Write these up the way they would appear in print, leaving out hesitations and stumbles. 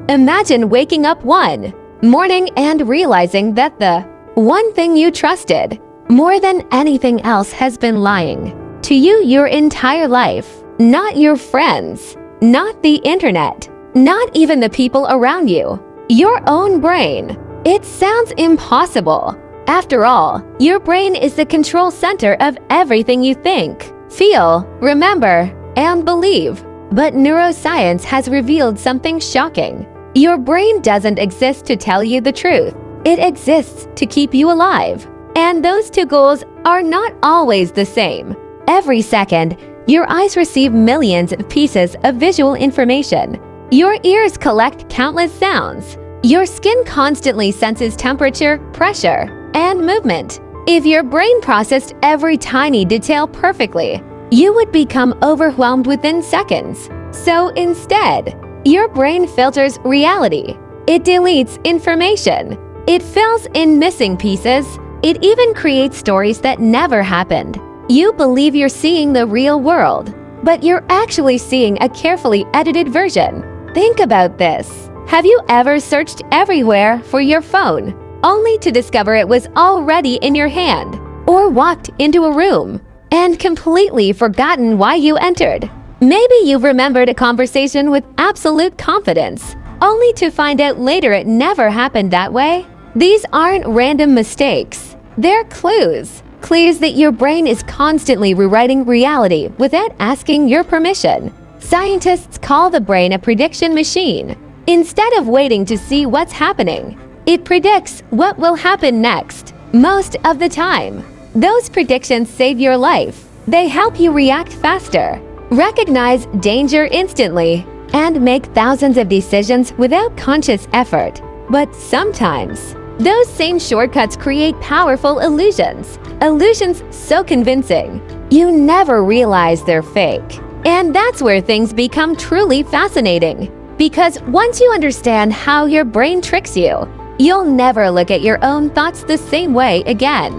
Imagine waking up one morning and realizing that the one thing you trusted more than anything else has been lying to you your entire life. Not your friends, not the internet, not even the people around you. Your own brain. It sounds impossible. After all, your brain is the control center of everything you think, feel, remember, and believe. But neuroscience has revealed something shocking. Your brain doesn't exist to tell you the truth. It exists to keep you alive. And those two goals are not always the same. Every second, your eyes receive millions of pieces of visual information. Your ears collect countless sounds. Your skin constantly senses temperature, pressure, and movement. If your brain processed every tiny detail perfectly, you would become overwhelmed within seconds. So instead, your brain filters reality. It deletes information. It fills in missing pieces. It even creates stories that never happened. You believe you're seeing the real world, but you're actually seeing a carefully edited version. Think about this. Have you ever searched everywhere for your phone, only to discover it was already in your hand? Or walked into a room and completely forgotten why you entered? Maybe you remembered a conversation with absolute confidence, only to find out later it never happened that way. These aren't random mistakes. They're clues. Clues that your brain is constantly rewriting reality without asking your permission. Scientists call the brain a prediction machine. Instead of waiting to see what's happening, it predicts what will happen next. Most of the time, those predictions save your life. They help you react faster, recognize danger instantly, and make thousands of decisions without conscious effort. But sometimes, those same shortcuts create powerful illusions. Illusions so convincing, you never realize they're fake. And that's where things become truly fascinating. Because once you understand how your brain tricks you, you'll never look at your own thoughts the same way again.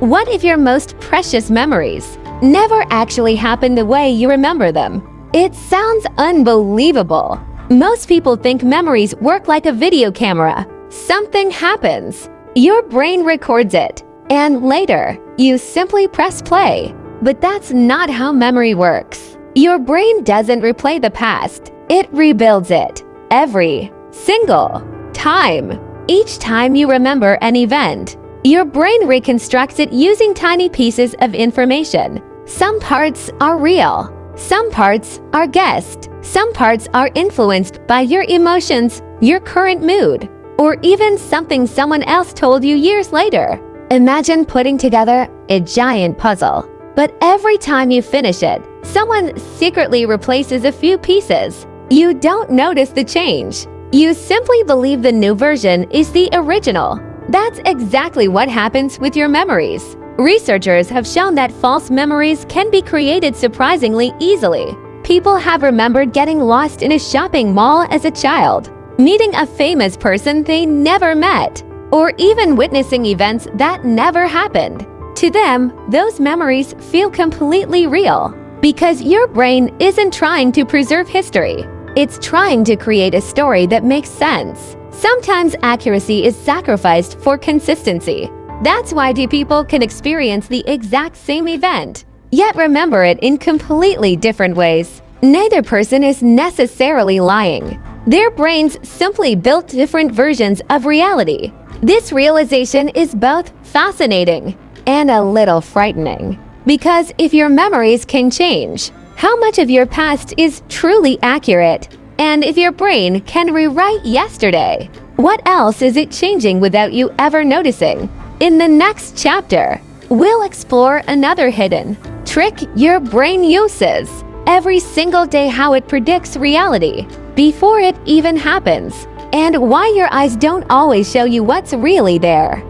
What if your most precious memories never actually happened the way you remember them? It sounds unbelievable. Most people think memories work like a video camera. Something happens. Your brain records it, and later, you simply press play. But that's not how memory works. Your brain doesn't replay the past. It rebuilds it every single time. Each time you remember an event, your brain reconstructs it using tiny pieces of information. Some parts are real. Some parts are guessed. Some parts are influenced by your emotions, your current mood, or even something someone else told you years later. Imagine putting together a giant puzzle. But every time you finish it, someone secretly replaces a few pieces. You don't notice the change. You simply believe the new version is the original. That's exactly what happens with your memories. Researchers have shown that false memories can be created surprisingly easily. People have remembered getting lost in a shopping mall as a child, meeting a famous person they never met, or even witnessing events that never happened. To them, those memories feel completely real because your brain isn't trying to preserve history. It's trying to create a story that makes sense. Sometimes accuracy is sacrificed for consistency. That's why two people can experience the exact same event, yet remember it in completely different ways. Neither person is necessarily lying. Their brains simply built different versions of reality. This realization is both fascinating and a little frightening. Because if your memories can change, how much of your past is truly accurate? And if your brain can rewrite yesterday, what else is it changing without you ever noticing? In the next chapter, we'll explore another hidden trick your brain uses every single day, how it predicts reality before it even happens, and why your eyes don't always show you what's really there.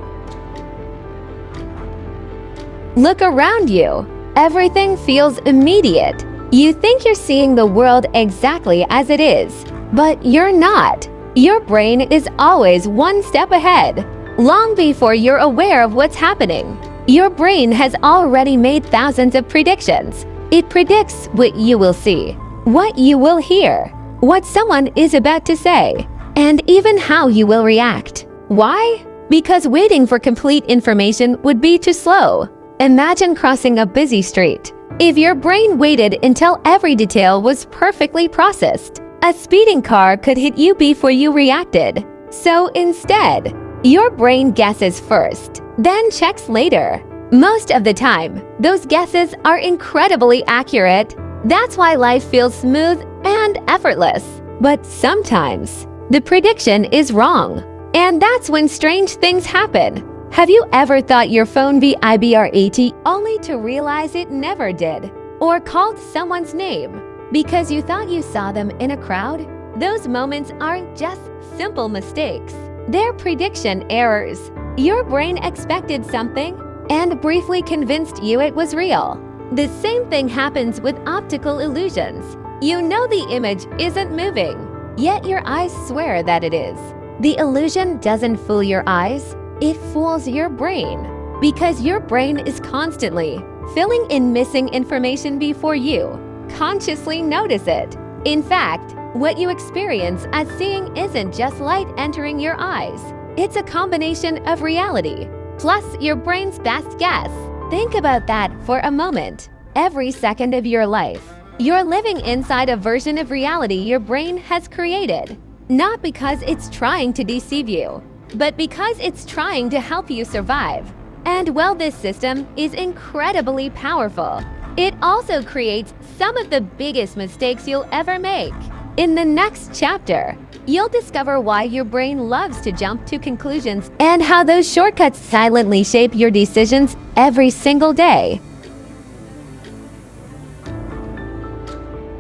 Look around you. Everything feels immediate. You think you're seeing the world exactly as it is, but you're not. Your brain is always one step ahead. Long before you're aware of what's happening, your brain has already made thousands of predictions. It predicts what you will see, what you will hear, what someone is about to say, and even how you will react. Why? Because waiting for complete information would be too slow. Imagine crossing a busy street. If your brain waited until every detail was perfectly processed, a speeding car could hit you before you reacted. So instead, your brain guesses first, then checks later. Most of the time, those guesses are incredibly accurate. That's why life feels smooth and effortless. But sometimes, the prediction is wrong. And that's when strange things happen. Have you ever thought your phone vibrate only to realize it never did? Or called someone's name because you thought you saw them in a crowd? Those moments aren't just simple mistakes. They're prediction errors. Your brain expected something and briefly convinced you it was real. The same thing happens with optical illusions. You know the image isn't moving, yet your eyes swear that it is. The illusion doesn't fool your eyes, it fools your brain. Because your brain is constantly filling in missing information before you consciously notice it. In fact, what you experience as seeing isn't just light entering your eyes. It's a combination of reality, plus your brain's best guess. Think about that for a moment. Every second of your life, you're living inside a version of reality your brain has created. Not because it's trying to deceive you, but because it's trying to help you survive. And while this system is incredibly powerful, it also creates some of the biggest mistakes you'll ever make. In the next chapter, you'll discover why your brain loves to jump to conclusions and how those shortcuts silently shape your decisions every single day.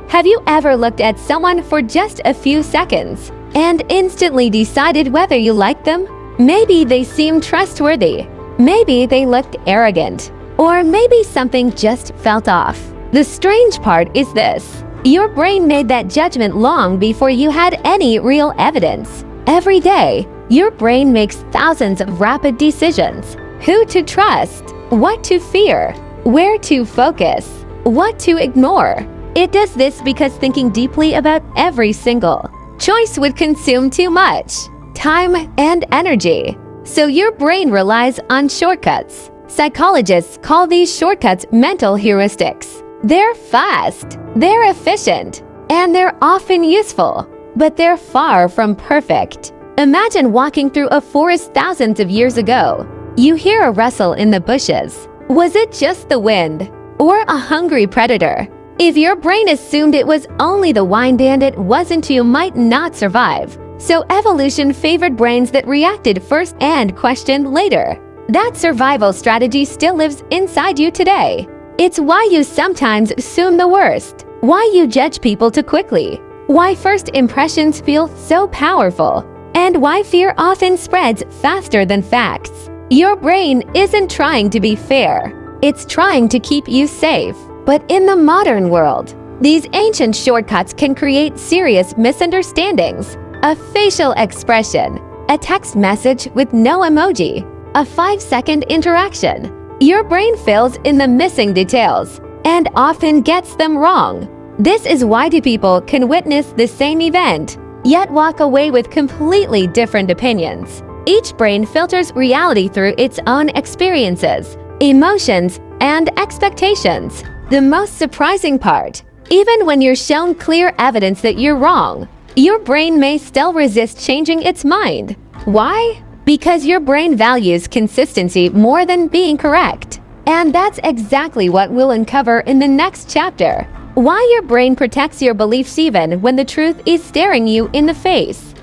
Have you ever looked at someone for just a few seconds and instantly decided whether you liked them? Maybe they seemed trustworthy, maybe they looked arrogant, or maybe something just felt off. The strange part is this: your brain made that judgment long before you had any real evidence. Every day, your brain makes thousands of rapid decisions: who to trust, what to fear, where to focus, what to ignore. It does this because thinking deeply about every single choice would consume too much time and energy. So your brain relies on shortcuts. Psychologists call these shortcuts mental heuristics. They're fast, they're efficient, and they're often useful, but they're far from perfect. Imagine walking through a forest thousands of years ago. You hear a rustle in the bushes. Was it just the wind or a hungry predator? If your brain assumed it was only the wind and it wasn't, you might not survive. So evolution favored brains that reacted first and questioned later. That survival strategy still lives inside you today. It's why you sometimes assume the worst, why you judge people too quickly, why first impressions feel so powerful, and why fear often spreads faster than facts. Your brain isn't trying to be fair, it's trying to keep you safe. But in the modern world, these ancient shortcuts can create serious misunderstandings. A facial expression, a text message with no emoji, a 5-second interaction. Your brain fills in the missing details and often gets them wrong. This is why two people can witness the same event, yet walk away with completely different opinions. Each brain filters reality through its own experiences, emotions, and expectations. The most surprising part, even when you're shown clear evidence that you're wrong, your brain may still resist changing its mind. Why? Because your brain values consistency more than being correct. And that's exactly what we'll uncover in the next chapter. Why your brain protects your beliefs even when the truth is staring you in the face.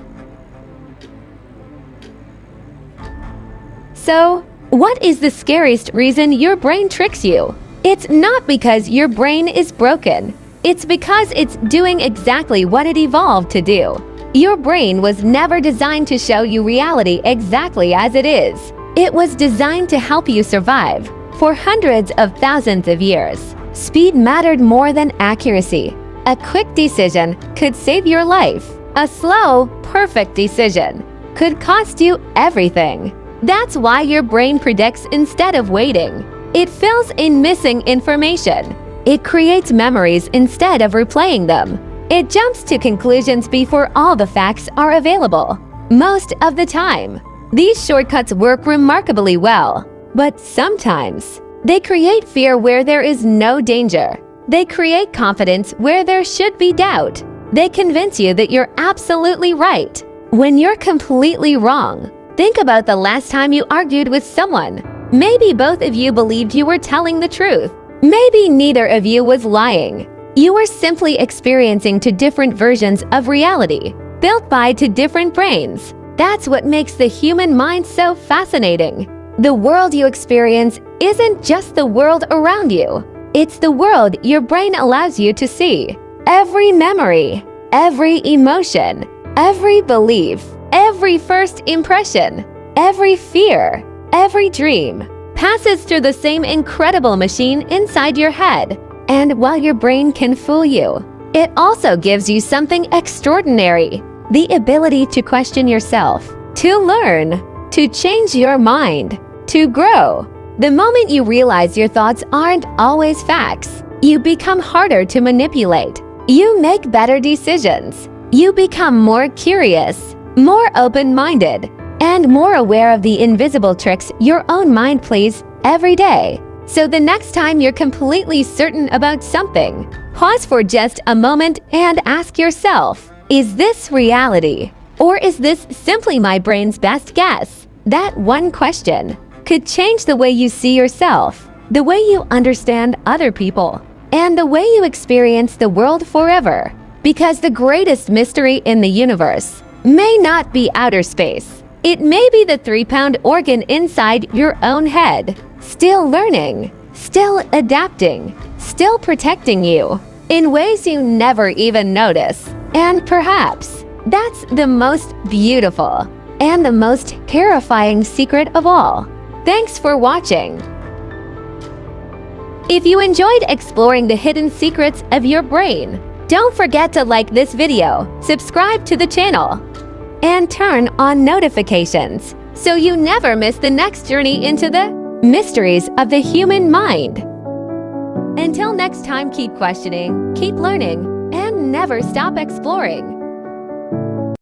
So, what is the scariest reason your brain tricks you? It's not because your brain is broken. It's because it's doing exactly what it evolved to do. Your brain was never designed to show you reality exactly as it is. It was designed to help you survive. For hundreds of thousands of years, speed mattered more than accuracy. A quick decision could save your life. A slow, perfect decision could cost you everything. That's why your brain predicts instead of waiting. It fills in missing information. It creates memories instead of replaying them. It jumps to conclusions before all the facts are available. Most of the time, these shortcuts work remarkably well, but sometimes they create fear where there is no danger. They create confidence where there should be doubt. They convince you that you're absolutely right when you're completely wrong. Think about the last time you argued with someone. Maybe both of you believed you were telling the truth. Maybe neither of you was lying. You were simply experiencing two different versions of reality, built by two different brains. That's what makes the human mind so fascinating. The world you experience isn't just the world around you. It's the world your brain allows you to see. Every memory, every emotion, every belief, every first impression, every fear, every dream passes through the same incredible machine inside your head. And while your brain can fool you, it also gives you something extraordinary: the ability to question yourself, to learn, to change your mind, to grow. The moment you realize your thoughts aren't always facts, you become harder to manipulate. You make better decisions. You become more curious, more open-minded, and more aware of the invisible tricks your own mind plays every day. So the next time you're completely certain about something, pause for just a moment and ask yourself, is this reality? Or is this simply my brain's best guess? That one question could change the way you see yourself, the way you understand other people, and the way you experience the world forever. Because the greatest mystery in the universe may not be outer space. It may be the 3-pound organ inside your own head, still learning, still adapting, still protecting you in ways you never even notice. And perhaps that's the most beautiful and the most terrifying secret of all. Thanks for watching. If you enjoyed exploring the hidden secrets of your brain, don't forget to like this video, subscribe to the channel, and turn on notifications so you never miss the next journey into the mysteries of the human mind. Until next time, keep questioning, keep learning, and never stop exploring.